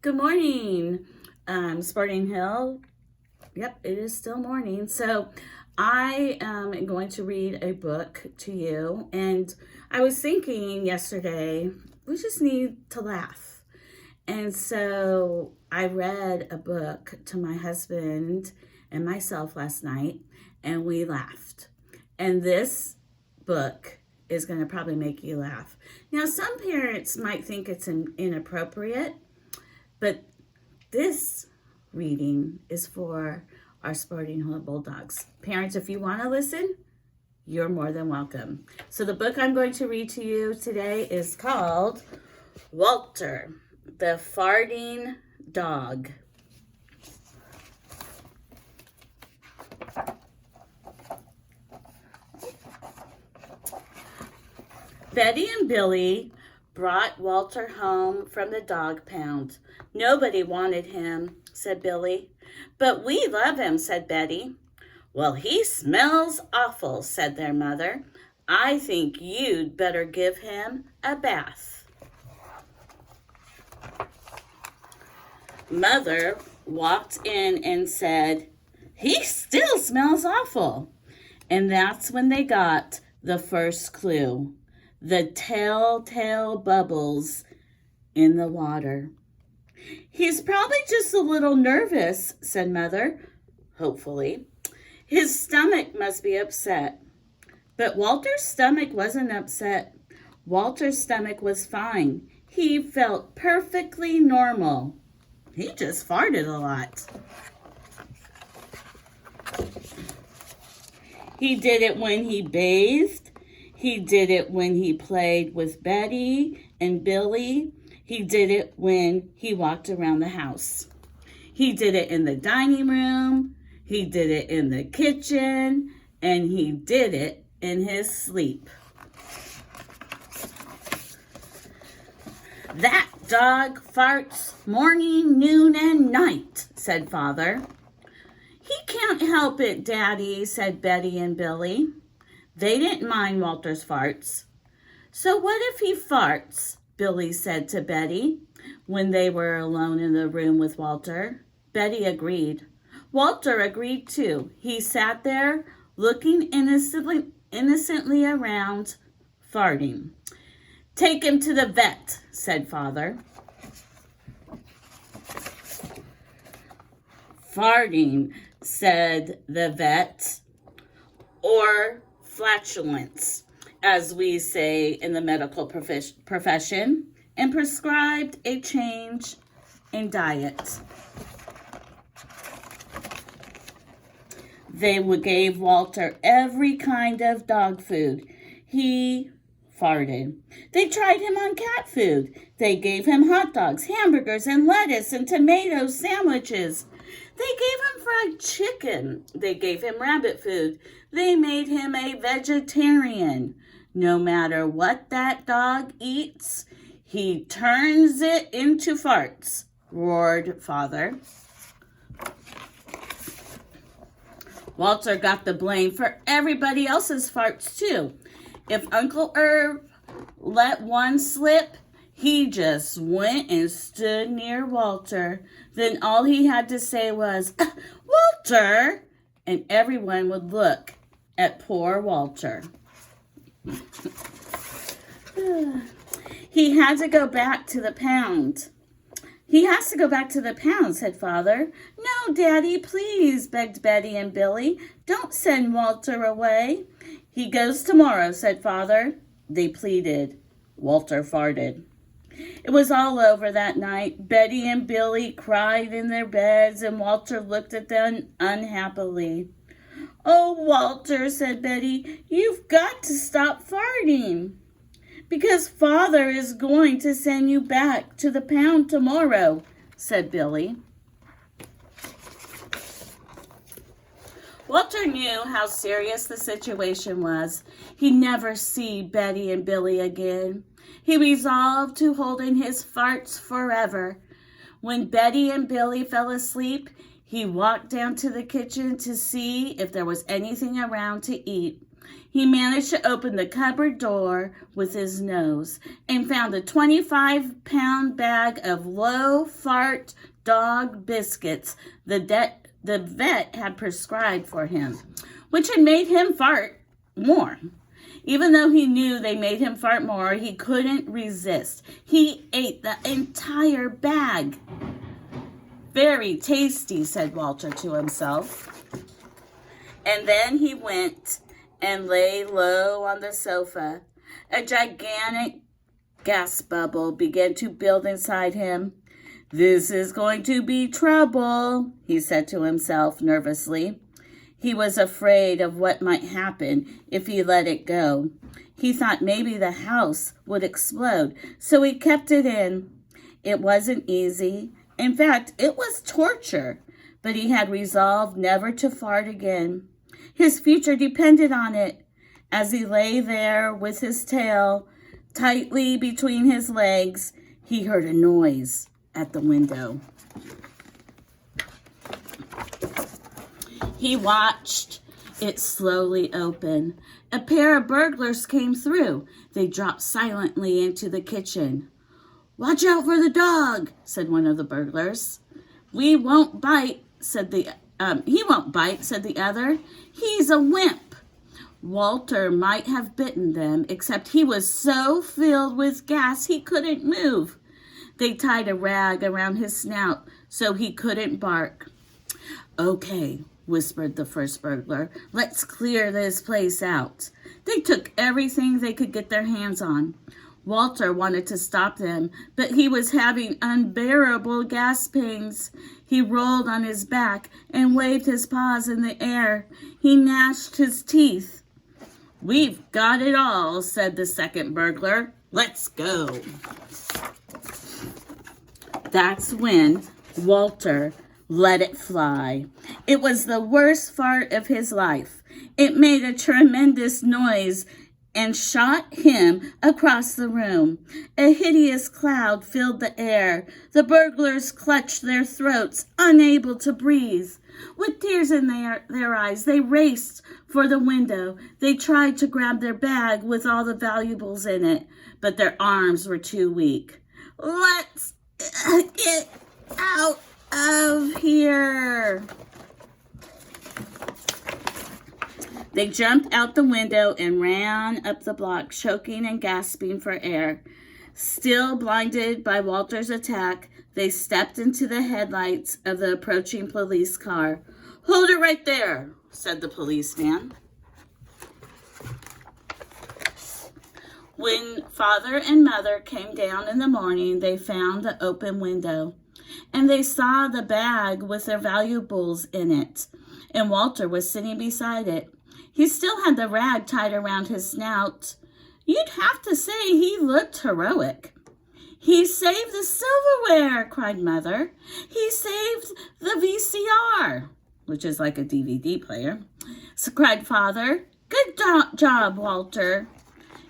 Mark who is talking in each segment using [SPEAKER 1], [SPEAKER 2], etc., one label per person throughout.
[SPEAKER 1] Good morning, Sporting Hill. Yep, it is still morning. So I am going to read a book to you. And I was thinking yesterday, we just need to laugh. And so I read a book to my husband and myself last night, and we laughed. And this book is going to probably make you laugh. Now, some parents might think it's inappropriate, but this reading is for our Sporting Hill Bulldogs. Parents, if you want to listen, you're more than welcome. So the book I'm going to read to you today is called Walter, the Farting Dog. Betty and Billy brought Walter home from the dog pound. Nobody wanted him, said Billy. But we love him, said Betty. Well, he smells awful, said their mother. I think you'd better give him a bath. Mother walked in and said, he still smells awful. And that's when they got the first clue. The telltale bubbles in the water. He's probably just a little nervous, said Mother, hopefully. His stomach must be upset. But Walter's stomach wasn't upset. Walter's stomach was fine. He felt perfectly normal. He just farted a lot. He did it when he bathed. He did it when he played with Betty and Billy. He did it when he walked around the house. He did it in the dining room. He did it in the kitchen. And he did it in his sleep. That dog farts morning, noon, and night, said Father. He can't help it, Daddy, said Betty and Billy. They didn't mind Walter's farts. So what if he farts? Billy said to Betty when they were alone in the room with Walter. Betty agreed. Walter agreed too. He sat there looking innocently around, farting. Take him to the vet, said Father. Farting, said the vet, or flatulence, as we say in the medical profession, and prescribed a change in diet. They gave Walter every kind of dog food. He farted. They tried him on cat food. They gave him hot dogs, hamburgers, and lettuce and tomato sandwiches. They gave him fried chicken. They gave him rabbit food. They made him a vegetarian. No matter what that dog eats, he turns it into farts, roared Father. Walter got the blame for everybody else's farts, too. If Uncle Irv let one slip, he just went and stood near Walter. Then all he had to say was, Walter! And everyone would look at poor Walter. He had to go back to the pound. He has to go back to the pound, said Father. No, Daddy, please, begged Betty and Billy. Don't send Walter away. He goes tomorrow, said Father. They pleaded. Walter farted. It was all over that night. Betty and Billy cried in their beds, and Walter looked at them unhappily. Oh, Walter, said Betty, you've got to stop farting. Because Father is going to send you back to the pound tomorrow, said Billy. Walter knew how serious the situation was. He'd never see Betty and Billy again. He resolved to hold in his farts forever. When Betty and Billy fell asleep, he walked down to the kitchen to see if there was anything around to eat. He managed to open the cupboard door with his nose and found a 25-pound bag of low-fart dog biscuits the vet had prescribed for him, which had made him fart more. Even though he knew they made him fart more, he couldn't resist. He ate the entire bag. Very tasty, said Walter to himself. And then he went and lay low on the sofa. A gigantic gas bubble began to build inside him. This is going to be trouble, he said to himself nervously. He was afraid of what might happen if he let it go. He thought maybe the house would explode, so he kept it in. It wasn't easy. In fact, it was torture, but he had resolved never to fart again. His future depended on it. As he lay there with his tail tightly between his legs, he heard a noise at the window. He watched it slowly open. A pair of burglars came through. They dropped silently into the kitchen. "Watch out for the dog," said one of the burglars. He won't bite, said the other. He's a wimp. Walter might have bitten them, except he was so filled with gas he couldn't move. They tied a rag around his snout so he couldn't bark. "Okay," whispered the first burglar. "Let's clear this place out." They took everything they could get their hands on. Walter wanted to stop them, but he was having unbearable gas pains. He rolled on his back and waved his paws in the air. He gnashed his teeth. "We've got it all," said the second burglar. "Let's go." That's when Walter let it fly. It was the worst fart of his life. It made a tremendous noise and shot him across the room. A hideous cloud filled the air. The burglars clutched their throats, unable to breathe. With tears in their eyes, they raced for the window. They tried to grab their bag with all the valuables in it, but their arms were too weak. "Let's get out of here." They jumped out the window and ran up the block, choking and gasping for air. Still blinded by Walter's attack, they stepped into the headlights of the approaching police car. "Hold it right there," said the policeman. When father and mother came down in the morning, they found the open window, and they saw the bag with their valuables in it, and Walter was sitting beside it. He still had the rag tied around his snout. You'd have to say he looked heroic. "He saved the silverware," cried Mother. "He saved the VCR," which is like a DVD player. So cried Father. "Good job, Walter.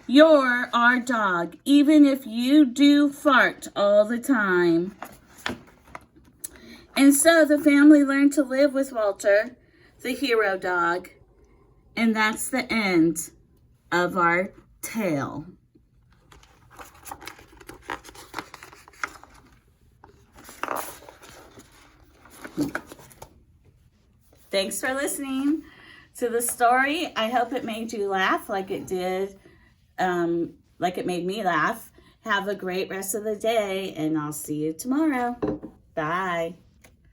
[SPEAKER 1] You're our dog, even if you do fart all the time." And so the family learned to live with Walter, the hero dog. And that's the end of our tale. Thanks for listening to the story. I hope it made you laugh like it did, like it made me laugh. Have a great rest of the day, and I'll see you tomorrow. Bye.